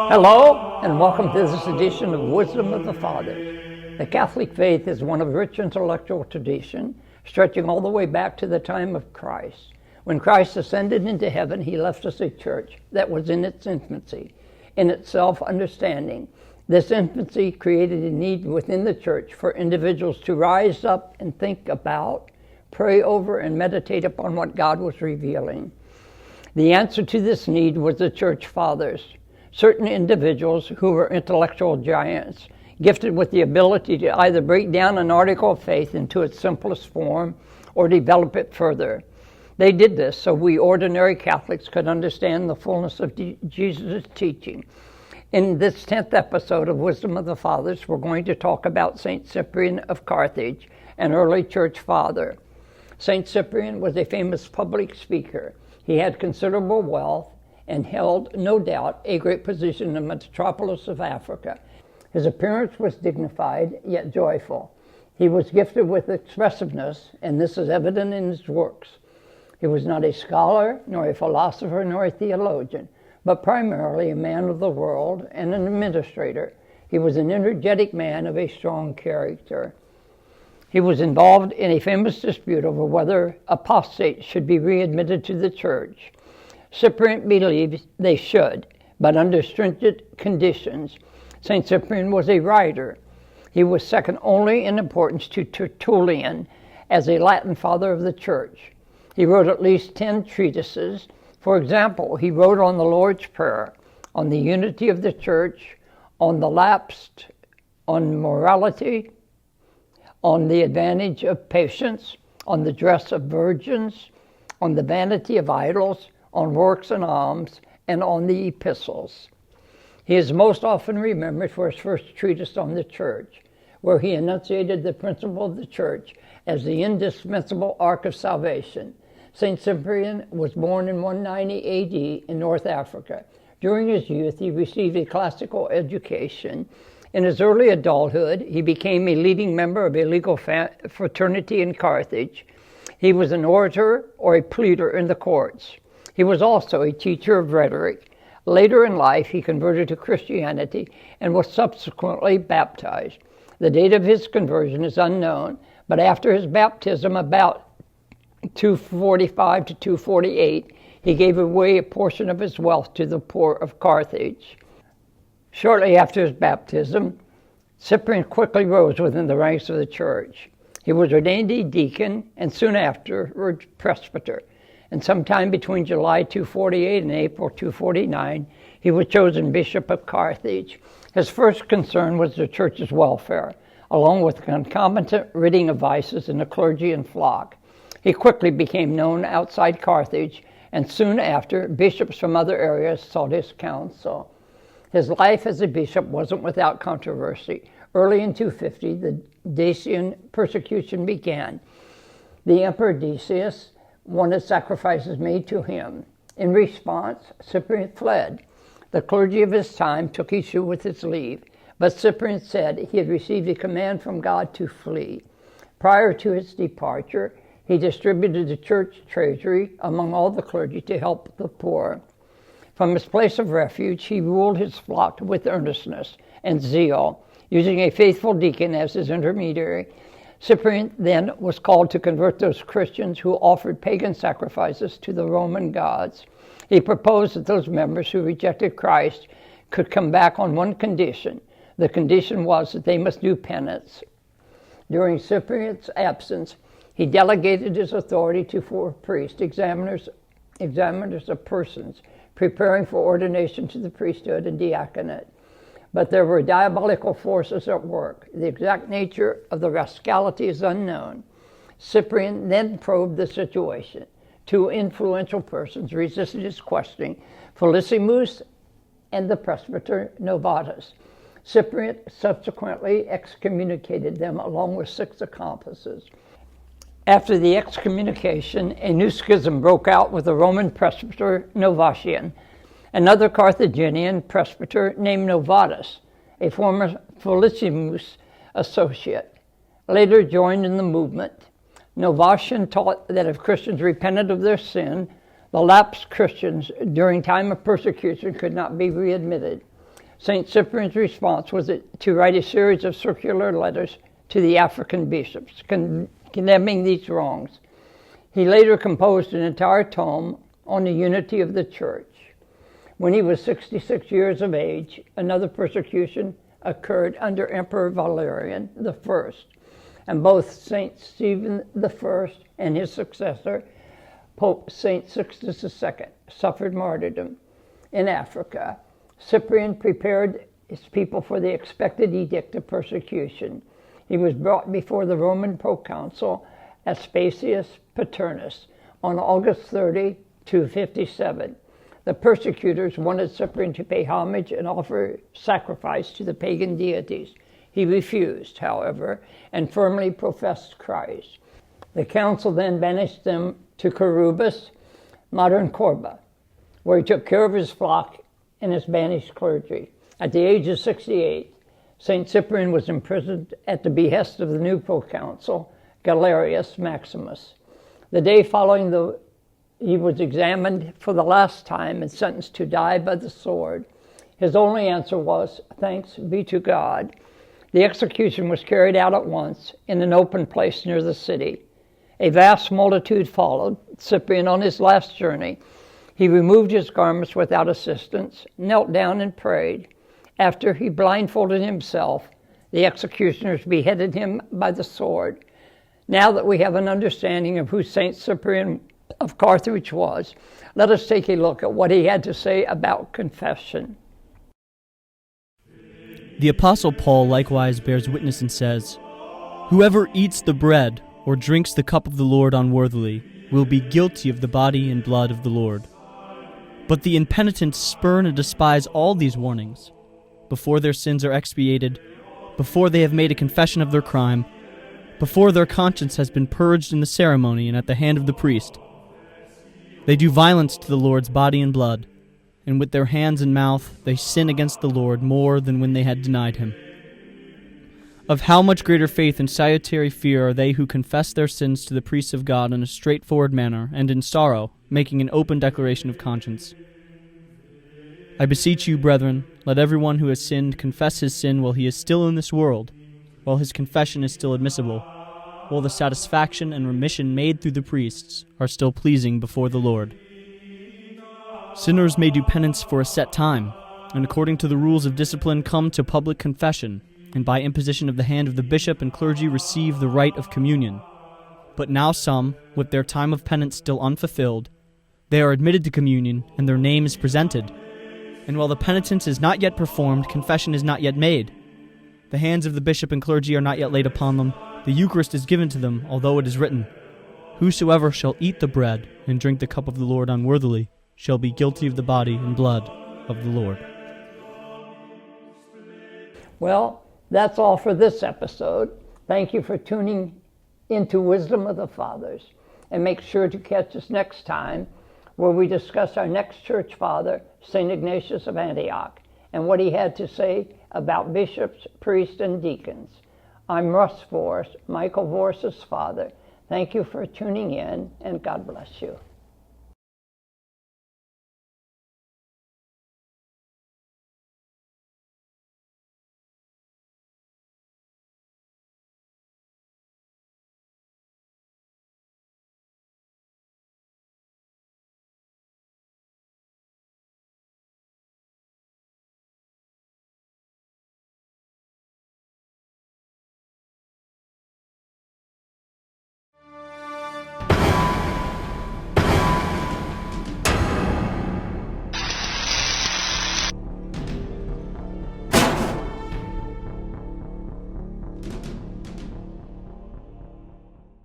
Hello, and welcome to this edition of Wisdom of the Fathers. The Catholic faith is one of rich intellectual tradition, stretching all the way back to the time of Christ. When Christ ascended into heaven, he left us a church that was in its infancy, in its self-understanding. This infancy created a need within the church for individuals to rise up and think about, pray over, and meditate upon what God was revealing. The answer to this need was the church fathers. Certain individuals who were intellectual giants, gifted with the ability to either break down an article of faith into its simplest form or develop it further. They did this so we ordinary Catholics could understand the fullness of Jesus' teaching. In this 10th episode of Wisdom of the Fathers, we're going to talk about St. Cyprian of Carthage, an early church father. St. Cyprian was a famous public speaker. He had considerable wealth and held, no doubt, a great position in the metropolis of Africa. His appearance was dignified, yet joyful. He was gifted with expressiveness, and this is evident in his works. He was not a scholar, nor a philosopher, nor a theologian, but primarily a man of the world and an administrator. He was an energetic man of a strong character. He was involved in a famous dispute over whether apostates should be readmitted to the church. Cyprian believed they should, but under stringent conditions. St. Cyprian was a writer. He was second only in importance to Tertullian as a Latin father of the church. He wrote at least 10 treatises. For example, he wrote on the Lord's Prayer, on the unity of the church, on the lapsed, on morality, on the advantage of patience, on the dress of virgins, on the vanity of idols, on works and alms, and on the epistles. He is most often remembered for his first treatise on the church, where he enunciated the principle of the church as the indispensable ark of salvation. St. Cyprian was born in 190 AD in North Africa. During his youth, he received a classical education. In his early adulthood, he became a leading member of a legal fraternity in Carthage. He was an orator or a pleader in the courts. He was also a teacher of rhetoric. Later in life, he converted to Christianity and was subsequently baptized. The date of his conversion is unknown, but after his baptism, about 245 to 248, he gave away a portion of his wealth to the poor of Carthage. Shortly after his baptism, Cyprian quickly rose within the ranks of the church. He was ordained a deacon and soon afterwards presbyter. And sometime between July 248 and April 249, he was chosen Bishop of Carthage. His first concern was the church's welfare, along with concomitant ridding of vices in the clergy and flock. He quickly became known outside Carthage, and soon after, bishops from other areas sought his counsel. His life as a bishop wasn't without controversy. Early in 250, the Dacian persecution began. The Emperor Decius wanted sacrifices made to him. In response, Cyprian fled. The clergy of his time took issue with his leave, but Cyprian said he had received a command from God to flee. Prior to his departure, he distributed the church treasury among all the clergy to help the poor. From his place of refuge, he ruled his flock with earnestness and zeal, using a faithful deacon as his intermediary. Cyprian then was called to convert those Christians who offered pagan sacrifices to the Roman gods. He proposed that those members who rejected Christ could come back on one condition. The condition was that they must do penance. During Cyprian's absence, he delegated his authority to 4 priests, examiners of persons, preparing for ordination to the priesthood and diaconate. But there were diabolical forces at work. The exact nature of the rascality is unknown. Cyprian then probed the situation. Two influential persons resisted his questioning, Felicissimus and the presbyter Novatus. Cyprian subsequently excommunicated them along with 6 accomplices. After the excommunication, a new schism broke out with the Roman presbyter Novatian. Another Carthaginian presbyter named Novatus, a former Felicissimus associate, later joined in the movement. Novatian taught that if Christians repented of their sin, the lapsed Christians during time of persecution could not be readmitted. St. Cyprian's response was to write a series of circular letters to the African bishops, condemning these wrongs. He later composed an entire tome on the unity of the Church. When he was 66 years of age, another persecution occurred under Emperor Valerian I, and both St. Stephen I and his successor, Pope St. Sixtus II, suffered martyrdom. In Africa, Cyprian prepared his people for the expected edict of persecution. He was brought before the Roman proconsul Aspasius Paternus on August 30, 257. The persecutors wanted Cyprian to pay homage and offer sacrifice to the pagan deities. He refused, however, and firmly professed Christ. The council then banished them to Carubus, modern Corba, where he took care of his flock and his banished clergy. At the age of 68, St. Cyprian was imprisoned at the behest of the new proconsul, Galerius Maximus. The day following he was examined for the last time and sentenced to die by the sword. His only answer was, "Thanks be to God." The execution was carried out at once in an open place near the city. A vast multitude followed Cyprian on his last journey. He removed his garments without assistance, knelt down and prayed. After he blindfolded himself, the executioners beheaded him by the sword. Now that we have an understanding of who St. Cyprian of Carthage was, let us take a look at what he had to say about confession. The Apostle Paul likewise bears witness and says, "Whoever eats the bread or drinks the cup of the Lord unworthily will be guilty of the body and blood of the Lord. But the impenitent spurn and despise all these warnings. Before their sins are expiated, before they have made a confession of their crime, before their conscience has been purged in the ceremony and at the hand of the priest, they do violence to the Lord's body and blood, and with their hands and mouth they sin against the Lord more than when they had denied him. Of how much greater faith and salutary fear are they who confess their sins to the priests of God in a straightforward manner and in sorrow, making an open declaration of conscience. I beseech you, brethren, let everyone who has sinned confess his sin while he is still in this world, while his confession is still admissible, while the satisfaction and remission made through the priests are still pleasing before the Lord. Sinners may do penance for a set time, and according to the rules of discipline come to public confession, and by imposition of the hand of the bishop and clergy receive the rite of communion. But now some, with their time of penance still unfulfilled, they are admitted to communion, and their name is presented. And while the penitence is not yet performed, confession is not yet made. The hands of the bishop and clergy are not yet laid upon them. The Eucharist is given to them, although it is written, "Whosoever shall eat the bread and drink the cup of the Lord unworthily shall be guilty of the body and blood of the Lord." Well, that's all for this episode. Thank you for tuning into Wisdom of the Fathers. And make sure to catch us next time where we discuss our next church father, St. Ignatius of Antioch, and what he had to say about bishops, priests, and deacons. I'm Russ Voris, Michael Voris's father. Thank you for tuning in, and God bless you.